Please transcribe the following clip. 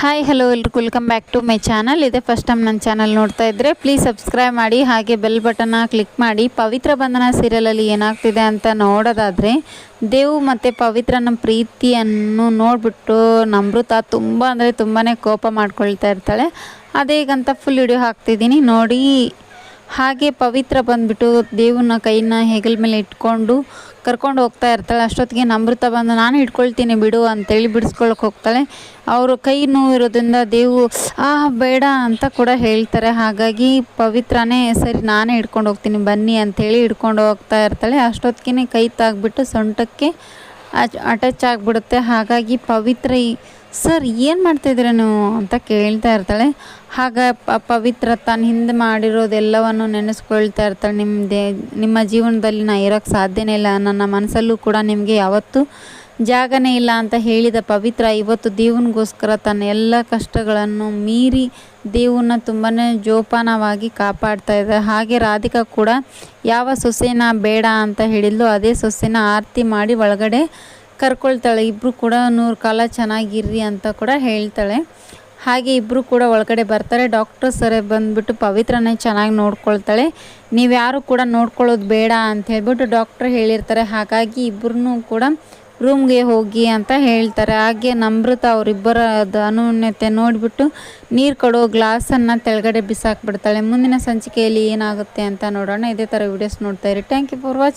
Hi hello ಎಲ್ರಿಗೂ welcome back to my channel. ಇದೆ first time ನನ್ನ ಚಾನಲ್ ನೋಡ್ತಾ ಇದ್ದರೆ ಪ್ಲೀಸ್ ಸಬ್ಸ್ಕ್ರೈಬ್ ಮಾಡಿ, ಹಾಗೆ ಬೆಲ್ ಬಟನ್ನ ಕ್ಲಿಕ್ ಮಾಡಿ. ಪವಿತ್ರ ಬಂಧನ ಸೀರಿಯಲಲ್ಲಿ ಏನಾಗ್ತಿದೆ ಅಂತ ನೋಡೋದಾದರೆ, ದೇವು ಮತ್ತು ಪವಿತ್ರನ ಪ್ರೀತಿಯನ್ನು ನೋಡಿಬಿಟ್ಟು ನಮೃತ ತುಂಬ ಅಂದರೆ ತುಂಬಾ ಕೋಪ ಮಾಡ್ಕೊಳ್ತಾ ಇರ್ತಾಳೆ. ಅದೇ ಈಗಂತ ಫುಲ್ ವಿಡಿಯೋ ಹಾಕ್ತಿದ್ದೀನಿ ನೋಡಿ. ಹಾಗೆ ಪವಿತ್ರ ಬಂದುಬಿಟ್ಟು ದೇವನ ಕೈನ ಹೆಗಲ ಮೇಲೆ ಇಟ್ಕೊಂಡು ಕರ್ಕೊಂಡು ಹೋಗ್ತಾ ಇರ್ತಾಳೆ. ಅಷ್ಟೊತ್ತಿಗೆ ನಮೃತ ಬಂದು ನಾನು ಹಿಡ್ಕೊಳ್ತೀನಿ ಬಿಡು ಅಂತೇಳಿ ಬಿಡಿಸ್ಕೊಳಕ್ಕೆ ಹೋಗ್ತಾಳೆ. ಅವರು ಕೈ ನೋವಿರೋದ್ರಿಂದ ದೇವು ಬೇಡ ಅಂತ ಕೂಡ ಹೇಳ್ತಾರೆ. ಹಾಗಾಗಿ ಪವಿತ್ರನೇ ಸರಿ ನಾನೇ ಹಿಡ್ಕೊಂಡು ಹೋಗ್ತೀನಿ ಬನ್ನಿ ಅಂಥೇಳಿ ಹಿಡ್ಕೊಂಡು ಹೋಗ್ತಾ ಇರ್ತಾಳೆ. ಅಷ್ಟೊತ್ತಿಗೆ ಕೈ ತಾಗ್ಬಿಟ್ಟು ಸೊಂಟಕ್ಕೆ ಅಟ್ಯಾಚ್ ಆಗಿಬಿಡುತ್ತೆ. ಹಾಗಾಗಿ ಪವಿತ್ರ ಸರ್ ಏನು ಮಾಡ್ತಾಯಿದ್ದೀರ ನೀವು ಅಂತ ಕೇಳ್ತಾ ಇರ್ತಾಳೆ. ಆಗ ಪವಿತ್ರ ತಾನು ಹಿಂದೆ ಮಾಡಿರೋದೆಲ್ಲವನ್ನು ನೆನೆಸ್ಕೊಳ್ತಾ ಇರ್ತಾಳೆ. ನಿಮ್ಮ ಜೀವನದಲ್ಲಿ ನಾ ಇರೋಕ್ಕೆ ಸಾಧ್ಯನೇ ಇಲ್ಲ, ನನ್ನ ಮನಸ್ಸಲ್ಲೂ ಕೂಡ ನಿಮಗೆ ಯಾವತ್ತೂ ಜಾಗನೇ ಇಲ್ಲ ಅಂತ ಹೇಳಿದ ಪವಿತ್ರ ಇವತ್ತು ದೇವನಿಗೋಸ್ಕರ ತನ್ನ ಎಲ್ಲ ಕಷ್ಟಗಳನ್ನು ಮೀರಿ ದೇವನ್ನ ತುಂಬಾ ಜೋಪಾನವಾಗಿ ಕಾಪಾಡ್ತಾ ಇದೆ. ಹಾಗೆ ರಾಧಿಕಾ ಕೂಡ ಯಾವ ಸೊಸೆನ ಬೇಡ ಅಂತ ಹೇಳಿದ್ಲು ಅದೇ ಸೊಸೆನ ಆರತಿ ಮಾಡಿ ಒಳಗಡೆ ಕರ್ಕೊಳ್ತಾಳೆ. ಇಬ್ಬರು ಕೂಡ 100 ಕಾಲ ಚೆನ್ನಾಗಿರ್ರಿ ಅಂತ ಕೂಡ ಹೇಳ್ತಾಳೆ. ಹಾಗೆ ಇಬ್ಬರು ಕೂಡ ಒಳಗಡೆ ಬರ್ತಾರೆ. ಡಾಕ್ಟರ್ ಸರ್ ಬಂದುಬಿಟ್ಟು ಪವಿತ್ರನೇ ಚೆನ್ನಾಗಿ ನೋಡ್ಕೊಳ್ತಾಳೆ, ನೀವ್ಯಾರು ಕೂಡ ನೋಡ್ಕೊಳ್ಳೋದು ಬೇಡ ಅಂತ ಹೇಳ್ಬಿಟ್ಟು ಡಾಕ್ಟ್ರ್ ಹೇಳಿರ್ತಾರೆ. ಹಾಗಾಗಿ ಇಬ್ಬರೂ ಕೂಡ ರೂಮ್ಗೆ ಹೋಗಿ ಅಂತ ಹೇಳ್ತಾರೆ. ಹಾಗೆ ನಮೃತ ಅವರಿಬ್ಬರ ಅನ್ಯೋನ್ಯತೆ ನೋಡಿಬಿಟ್ಟು ನೀರು ಕೊಡೋ ಗ್ಲಾಸನ್ನು ತೆಳಗಡೆ ಬಿಸಾಕ್ಬಿಡ್ತಾಳೆ. ಮುಂದಿನ ಸಂಚಿಕೆಯಲ್ಲಿ ಏನಾಗುತ್ತೆ ಅಂತ ನೋಡೋಣ. ಇದೇ ಥರ ವಿಡಿಯೋಸ್ ನೋಡ್ತಾ ಇರಿ. Thank you for watching.